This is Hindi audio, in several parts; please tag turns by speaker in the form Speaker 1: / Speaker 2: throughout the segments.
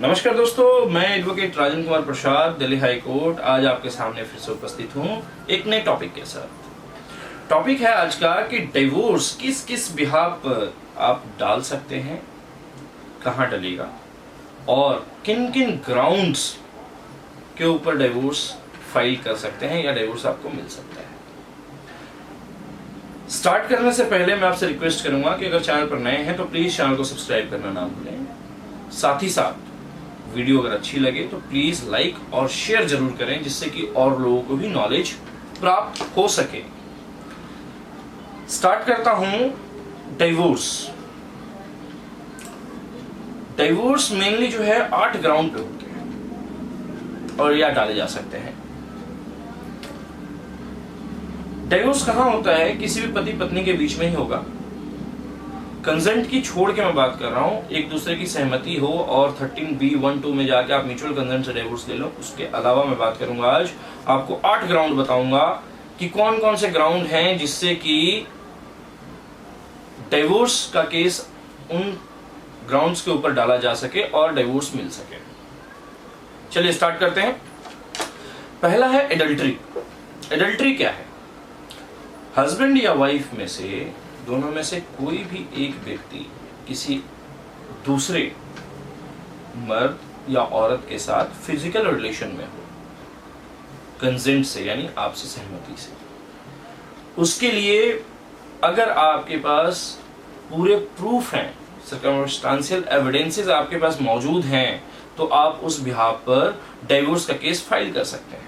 Speaker 1: नमस्कार दोस्तों, मैं advocate Rajan Kumar Prasad, Delhi high court आज आपके सामने फिर से उपस्थित हूं एक नए टॉपिक के साथ। टॉपिक है आज का कि डिवोर्स किस किस बिहाफ पर आप डाल सकते हैं, कहां डलेगा और किन किन ग्राउंड्स के ऊपर डिवोर्स फाइल कर सकते हैं या डिवोर्स आपको मिल सकता है। स्टार्ट करने से पहले मैं आपसे रिक्वेस्ट करूंगा कि अगर चैनल पर नए हैं तो प्लीज चैनल को सब्सक्राइब करना ना भूलें। साथ ही साथ वीडियो अगर अच्छी लगे तो प्लीज लाइक और शेयर जरूर करें, जिससे कि और लोगों को भी नॉलेज प्राप्त हो सके। स्टार्ट करता हूं डिवोर्स। डिवोर्स मेनली जो है 8 ग्राउंड पे होते हैं और या डाले जा सकते हैं। डिवोर्स कहां होता है? किसी भी पति पत्नी के बीच में ही होगा। कंसेंट की छोड़ के मैं बात कर रहा हूं, एक दूसरे की सहमति हो और 13B12 में जाके आप म्यूचुअल कंसेंट से डिवोर्स ले लो। उसके अलावा मैं बात करूंगा आज आपको 8 ग्राउंड बताऊंगा कि कौन कौन से ग्राउंड हैं जिससे कि डिवोर्स का केस उन ग्राउंड्स के ऊपर डाला जा सके और डिवोर्स मिल सके। चलिए स्टार्ट करते हैं। पहला है एडल्ट्री। एडल्ट्री क्या है? हस्बैंड या वाइफ में से, दोनों में से कोई भी एक व्यक्ति किसी दूसरे मर्द या औरत के साथ फिजिकल रिलेशन में हो कंसेंट से, यानी आपसी सहमति से। उसके लिए अगर आपके पास पूरे प्रूफ हैं, सर्कमस्टेंशियल एविडेंसेस आपके पास मौजूद हैं, तो आप उस बिहाफ पर डिवोर्स का केस फाइल कर सकते हैं।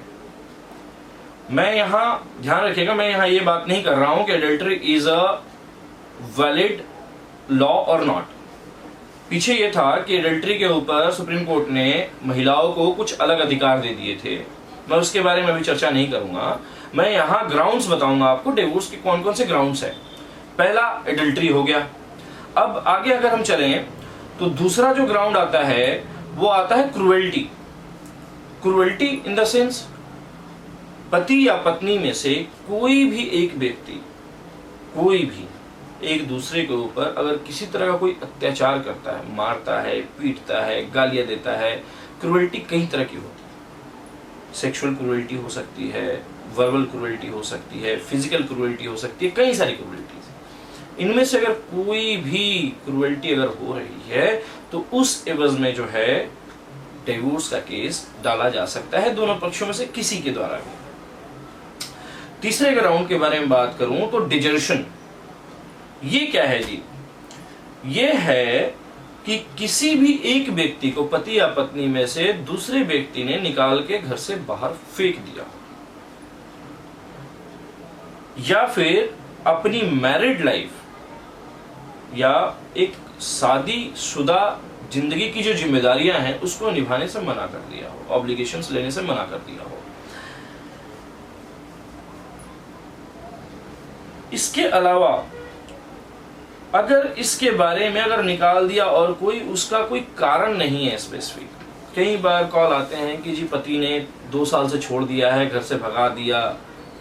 Speaker 1: मैं यहां ध्यान रखिएगा, मैं यहां ये बात नहीं कर रहा हूं कि adultery is a valid law और नॉट। पीछे ये था कि एडल्ट्री के ऊपर सुप्रीम कोर्ट ने महिलाओं को कुछ अलग अधिकार दे दिए थे। मैं उसके बारे में अभी चर्चा नहीं करूंगा। मैं यहाँ ग्राउंड्स बताऊंगा आपको डिवोर्स के कौन कौन से ग्राउंड्स हैं। पहला एडल्ट्री हो गया। अब आगे अगर हम चलें तो दूसरा जो ग्राउंड आता है वो आता है cruelty. Cruelty in the sense पति या पत्नी में से कोई भी एक व्यक्ति, कोई भी एक दूसरे के ऊपर अगर किसी तरह का कोई अत्याचार करता है, मारता है, पीटता है, गालियां देता है। क्रूएल्टी कई तरह की होती है। सेक्सुअल क्रूएल्टी हो सकती है, वर्बल क्रूएल्टी हो सकती है, फिजिकल क्रूएल्टी हो सकती है, कई सारी क्रूएल्टीज। इनमें से अगर कोई भी क्रूएल्टी अगर हो रही है तो उस एवज में जो है डिवोर्स का केस डाला जा सकता है, दोनों पक्षों में से किसी के द्वारा भी। तीसरे ग्राउंड के बारे में बात करूं तो डिजर्शन। ये क्या है जी? ये है कि किसी भी एक व्यक्ति को, पति या पत्नी में से दूसरे व्यक्ति ने निकाल के घर से बाहर फेंक दिया, या फिर अपनी मैरिड लाइफ या एक शादीशुदा जिंदगी की जो जिम्मेदारियां हैं उसको निभाने से मना कर दिया हो, ऑब्लिगेशंस लेने से मना कर दिया हो। इसके अलावा अगर इसके बारे में अगर निकाल दिया और कोई उसका कोई कारण नहीं है स्पेसिफिक। कई बार कॉल आते हैं कि जी पति ने 2 साल से छोड़ दिया है, घर से भगा दिया,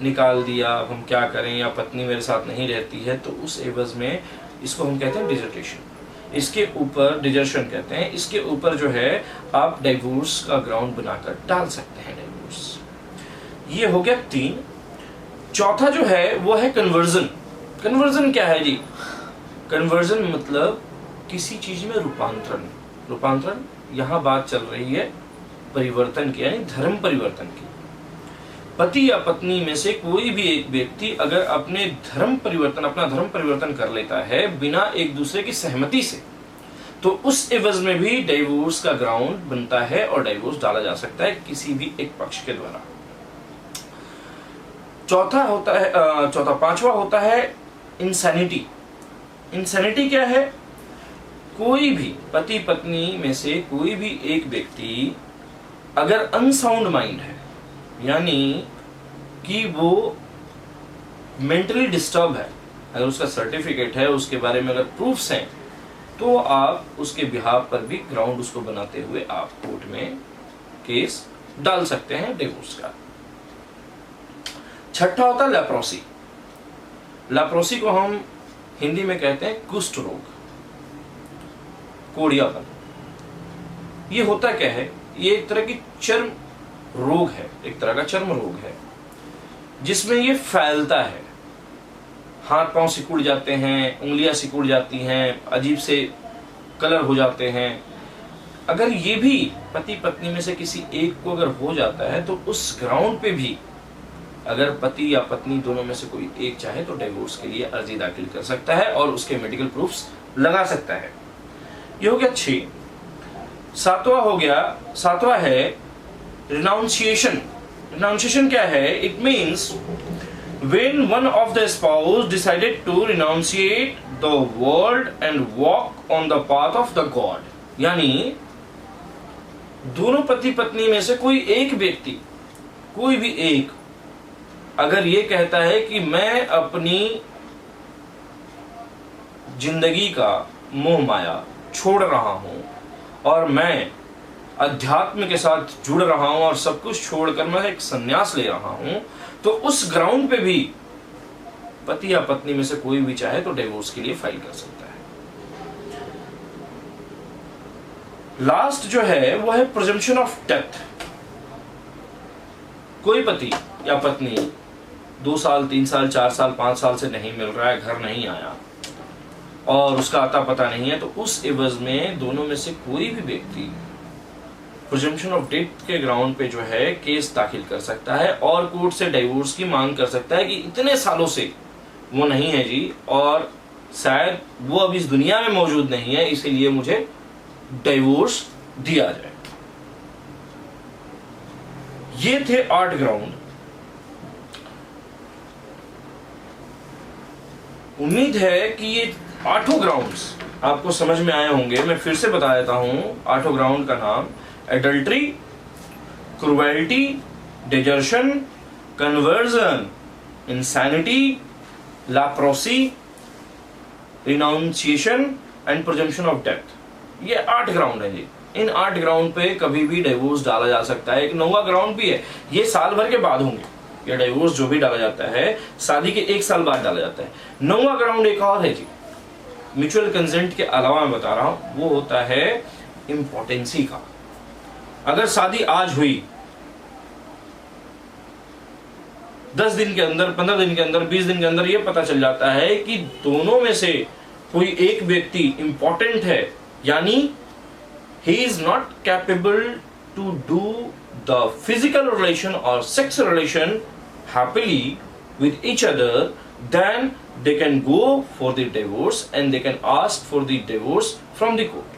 Speaker 1: निकाल दिया, अब हम क्या करें, या पत्नी मेरे साथ नहीं रहती है, तो उस एवज में इसको हम कहते हैं डिजर्टेशन। इसके ऊपर डिजर्शन कहते हैं। इसके ऊपर जो है आप डिवोर्स का ग्राउंड बनाकर डाल सकते हैं डिवोर्स। ये हो गया 3। चौथा जो है वो है कन्वर्जन। कन्वर्जन क्या है जी? कन्वर्जन मतलब किसी चीज में रूपांतरण। रूपांतरण यहां बात चल रही है परिवर्तन की, यानी धर्म परिवर्तन की। पति या पत्नी में से कोई भी एक व्यक्ति अगर अपना धर्म परिवर्तन कर लेता है बिना एक दूसरे की सहमति से, तो उस एवज में भी डिवोर्स का ग्राउंड बनता है और डिवोर्स डाला जा सकता है किसी भी एक पक्ष के द्वारा। पांचवा होता है इंसैनिटी। इंसैनिटी क्या है? कोई भी पति पत्नी में से कोई भी एक व्यक्ति अगर अनसाउंड माइंड है, यानी कि वो मेंटली डिस्टर्ब है, अगर उसका सर्टिफिकेट है, उसके बारे में अगर प्रूफ्स हैं, तो आप उसके बिहाफ पर भी ग्राउंड उसको बनाते हुए आप कोर्ट में केस डाल सकते हैं डिवोर्स का। छठा होता है लेप्रोसी। लेप्रोसी को हम हिंदी में कहते हैं कुष्ठ रोग, कोढ़ियापन। ये होता क्या है, ये एक तरह की चर्म रोग है, एक तरह का चर्म रोग है जिसमें ये फैलता है। हाथ पांव सिकुड़ जाते हैं, उंगलियां सिकुड़ जाती हैं, अजीब से कलर हो जाते हैं। अगर ये भी पति पत्नी में से किसी एक को अगर हो जाता है तो उस ग्राउंड पे भी अगर पति या पत्नी दोनों में से कोई एक चाहे तो डिवोर्स के लिए अर्जी दाखिल कर सकता है और उसके मेडिकल प्रूफ्स लगा सकता है। ये हो गया 6। सातवां है रिनाउंसिएशन। रिनाउंसिएशन क्या है? It means when one of the spouse decided to renunciate the world and walk on the path of the God। यानी दोनों पति पत्नी में से कोई एक व्यक्ति, कोई भी एक अगर ये कहता है कि मैं अपनी जिंदगी का मोह माया छोड़ रहा हूं और मैं अध्यात्म के साथ जुड़ रहा हूं और सब कुछ छोड़कर मैं एक संन्यास ले रहा हूं, तो उस ग्राउंड पे भी पति या पत्नी में से कोई भी चाहे तो डिवोर्स के लिए फाइल कर सकता है। लास्ट जो है वो है प्रिजम्पशन ऑफ डेथ। कोई पति या पत्नी 2 साल 3 साल 4 साल 5 साल से नहीं मिल रहा है, घर नहीं आया और उसका आता पता नहीं है, तो उस एवज में दोनों में से कोई भी व्यक्ति प्रिजम्पशन ऑफ डेथ के ग्राउंड पे जो है केस दाखिल कर सकता है और कोर्ट से डिवोर्स की मांग कर सकता है कि इतने सालों से वो नहीं है जी और शायद वो अब इस दुनिया में मौजूद नहीं है, इसीलिए मुझे डिवोर्स दिया जाए। ये थे 8 ग्राउंड। उम्मीद है कि ये 8 ग्राउंड्स आपको समझ में आए होंगे। मैं फिर से बता देता हूं 8 ग्राउंड का नाम: adultery, cruelty, desertion, conversion, insanity, leprosy, renunciation and presumption of death. ये 8 ग्राउंड है जी। इन 8 ग्राउंड पे कभी भी डिवोर्स डाला जा सकता है। एक 9वां ग्राउंड भी है, ये साल भर के बाद होंगे। ये डिवोर्स जो भी डाला जाता है शादी के 1 साल बाद डाला जाता है। 9वां ग्राउंड एक और है जी, म्यूचुअल कंसेंट के अलावा मैं बता रहा हूं, वो होता है इम्पोर्टेंसी का। अगर शादी आज हुई, 10 दिन के अंदर, 15 दिन के अंदर, 20 दिन के अंदर ये पता चल जाता है कि दोनों में से कोई एक व्यक्ति इंपॉर्टेंट है, यानी he is not capable to do the physical relation or sex relation happily with each other, then they can go for the divorce and they can ask for the divorce from the court।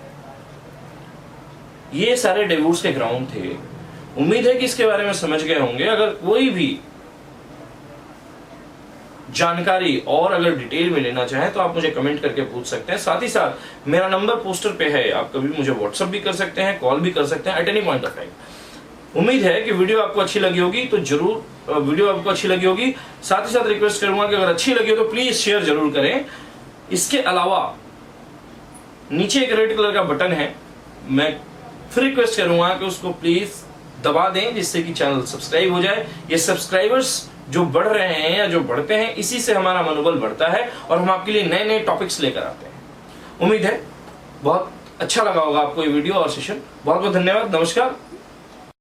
Speaker 1: ये सारे डिवोर्स के ग्राउंड थे। उम्मीद है कि इसके बारे में समझ गए होंगे। अगर कोई भी जानकारी और अगर डिटेल में लेना चाहें तो आप मुझे कमेंट करके पूछ सकते हैं। साथ ही साथ मेरा नंबर पोस्टर पे है, आप कभी मुझे व्हाट्सएप भी कर सकते हैं, कॉल भी कर सकते हैं at any point of time. उम्मीद है कि वीडियो आपको अच्छी लगी होगी, तो जरूर वीडियो आपको अच्छी लगी होगी। साथ ही साथ रिक्वेस्ट करूंगा कि अगर अच्छी लगी हो तो प्लीज शेयर जरूर करें। इसके अलावा नीचे एक रेड कलर का बटन है, मैं फिर रिक्वेस्ट करूंगा कि उसको प्लीज दबा दें जिससे कि चैनल सब्सक्राइब हो जाए। ये सब्सक्राइबर्स जो बढ़ रहे हैं या जो बढ़ते हैं, इसी से हमारा मनोबल बढ़ता है और हम आपके लिए नए नए टॉपिक्स लेकर आते हैं। उम्मीद है बहुत अच्छा लगा होगा आपको ये वीडियो और सेशन। बहुत बहुत धन्यवाद। नमस्कार।